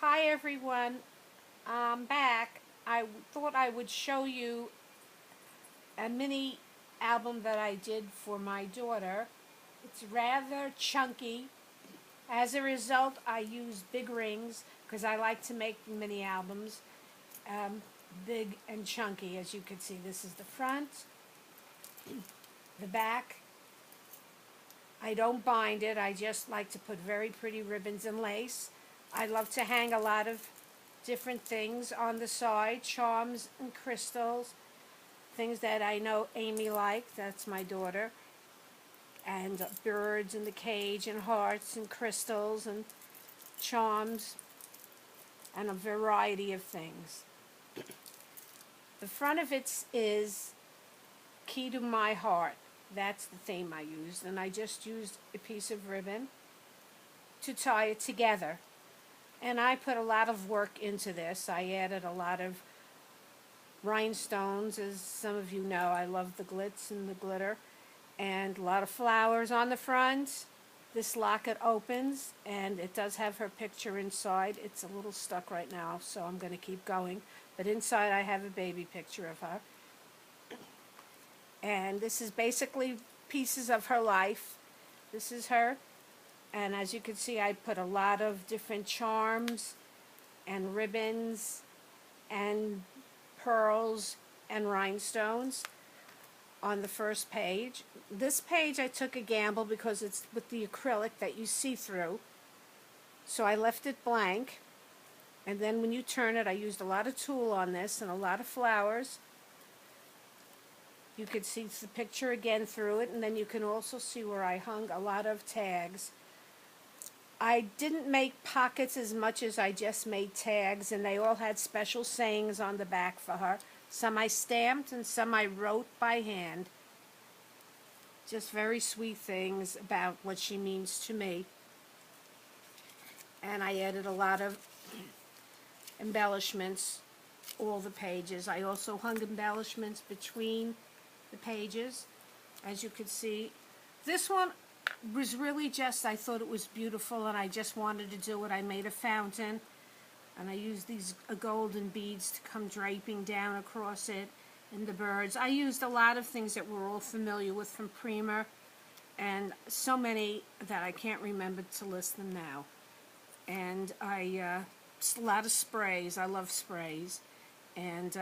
Hi everyone, I'm back. Thought I would show you a mini album that I did for my daughter. It's rather chunky. As a result, I use big rings because I like to make mini albums big and chunky. As you can see, this is the front, the back. I don't bind it. I just like to put very pretty ribbons and lace. I love to hang a lot of different things on the side, charms and crystals, things that I know Amy liked, that's my daughter, and birds in the cage and hearts and crystals and charms and a variety of things. The front of it is Key to My Heart. That's the theme I used, and I just used a piece of ribbon to tie it together. And I put a lot of work into this. I added a lot of rhinestones, as some of you know. I love the glitz and the glitter, and a lot of flowers on the front. This locket opens, and it does have her picture inside. It's a little stuck right now, so I'm going to keep going. But inside I have a baby picture of her. And this is basically pieces of her life. This is her. And as you can see, I put a lot of different charms and ribbons and pearls and rhinestones on the first page. This page I took a gamble because it's with the acrylic that you see through. So I left it blank. And then when you turn it, I used a lot of tulle on this and a lot of flowers. You can see the picture again through it, and then you can also see where I hung a lot of tags. I didn't make pockets as much as I just made tags, and they all had special sayings on the back for her. Some I stamped and some I wrote by hand. Just very sweet things about what she means to me. And I added a lot of embellishments, all the pages. I also hung embellishments between the pages, as you can see. This one was really just, I thought it was beautiful and I just wanted to do it. I made a fountain and I used these golden beads to come draping down across it, and the birds. I used a lot of things that we're all familiar with from Prima, and so many that I can't remember to list them now. And a lot of sprays. I love sprays. And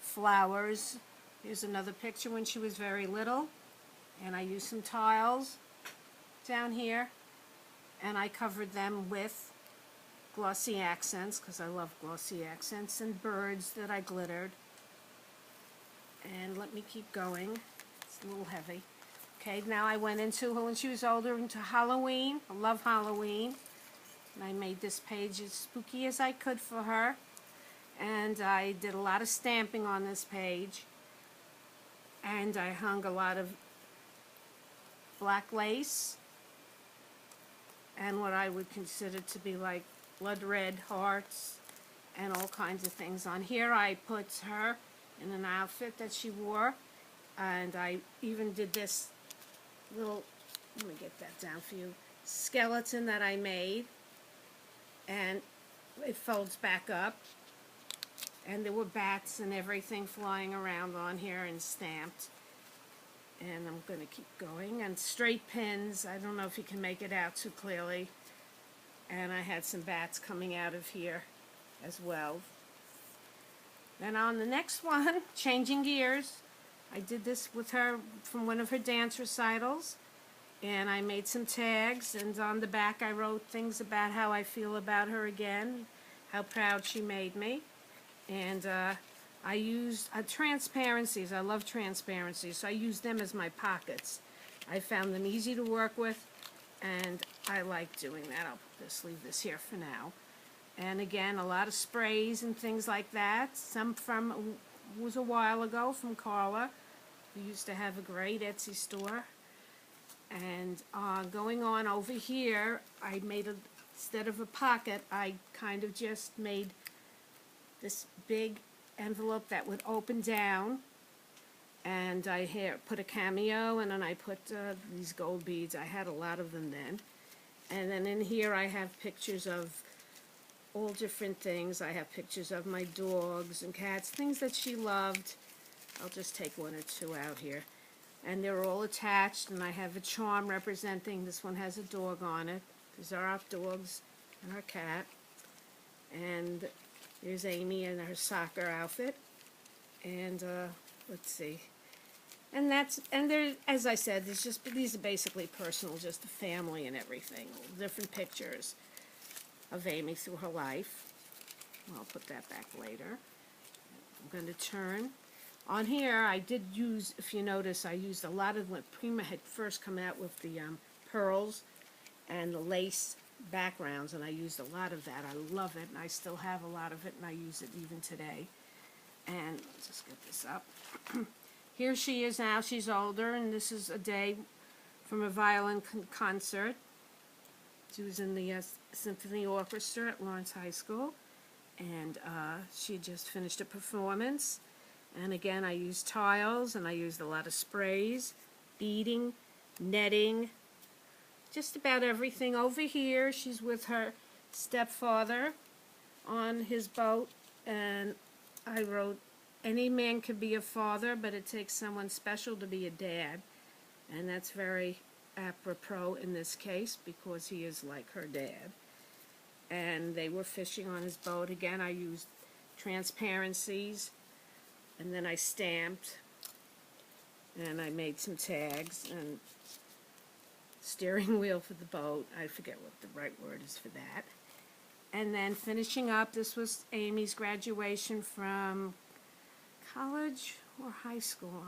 flowers. Here's another picture when she was very little. And I used some tiles down here. And I covered them with glossy accents, because I love glossy accents, and birds that I glittered. And let me keep going. It's a little heavy. Okay, now I went into, when she was older, into Halloween. I love Halloween. And I made this page as spooky as I could for her. And I did a lot of stamping on this page. And I hung a lot of black lace and what I would consider to be like blood red hearts and all kinds of things on here. I put her in an outfit that she wore, and I even did this little, let me get that down for you, skeleton that I made, and it folds back up, and there were bats and everything flying around on here and stamped. And I'm going to keep going. And straight pins. I don't know if you can make it out too clearly. And I had some bats coming out of here as well. Then on the next one, changing gears, I did this with her from one of her dance recitals. And I made some tags, and on the back I wrote things about how I feel about her again, how proud she made me. And I used transparencies. I love transparencies, so I used them as my pockets. I found them easy to work with, and I like doing that. I'll just leave this here for now. And again, a lot of sprays and things like that. Some from, was a while ago, from Carla. We used to have a great Etsy store. And going on over here, I made, instead of a pocket, I kind of just made this big envelope that would open down, and I put a cameo, and then I put these gold beads. I had a lot of them then. And then in here I have pictures of all different things. I have pictures of my dogs and cats, things that she loved. I'll just take one or two out here. And they're all attached, and I have a charm representing, this one has a dog on it. These are our dogs and our cat. And there's Amy in her soccer outfit. And let's see. And there, as I said, these are basically personal, just the family and everything. Different pictures of Amy through her life. I'll put that back later. I'm going to turn. On here, I did use, if you notice, I used a lot of when Prima had first come out with the pearls and the lace backgrounds, and I used a lot of that. I love it, and I still have a lot of it, and I use it even today. And let's just get this up. Here she is now. She's older, and this is a day from a violin concert. She was in the symphony orchestra at Lawrence High School, and she just finished a performance. And again, I used tiles, and I used a lot of sprays, beading, netting, just about everything. Over here, she's with her stepfather on his boat, and I wrote, any man could be a father, but it takes someone special to be a dad. And that's very apropos in this case, because he is like her dad. And they were fishing on his boat. Again, I used transparencies, and then I stamped, and I made some tags, and steering wheel for the boat. I forget what the right word is for that. And then finishing up, this was Amy's graduation from college or high school.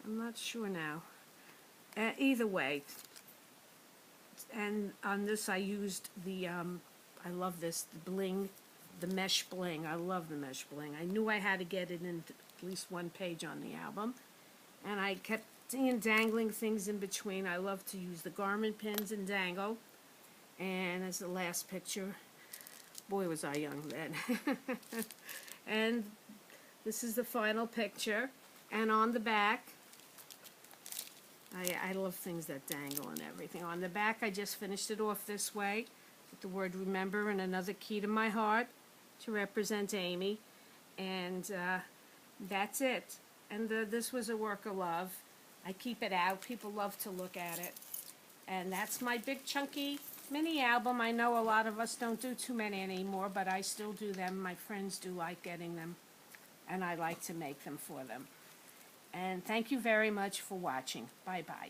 I'm not sure now. Either way. And on this I used the, I love this, the bling, the mesh bling. I love the mesh bling. I knew I had to get it in at least one page on the album. And I kept dangling things in between. I love to use the garment pins and dangle. And as the last picture, boy was I young then. And this is the final picture. And on the back, I love things that dangle and everything. On the back, I just finished it off this way with the word remember and another key to my heart to represent Amy. And that's it. And this was a work of love. I keep it out. People love to look at it. And that's my big chunky mini album. I know a lot of us don't do too many anymore, but I still do them. My friends do like getting them, and I like to make them for them. And thank you very much for watching. Bye-bye.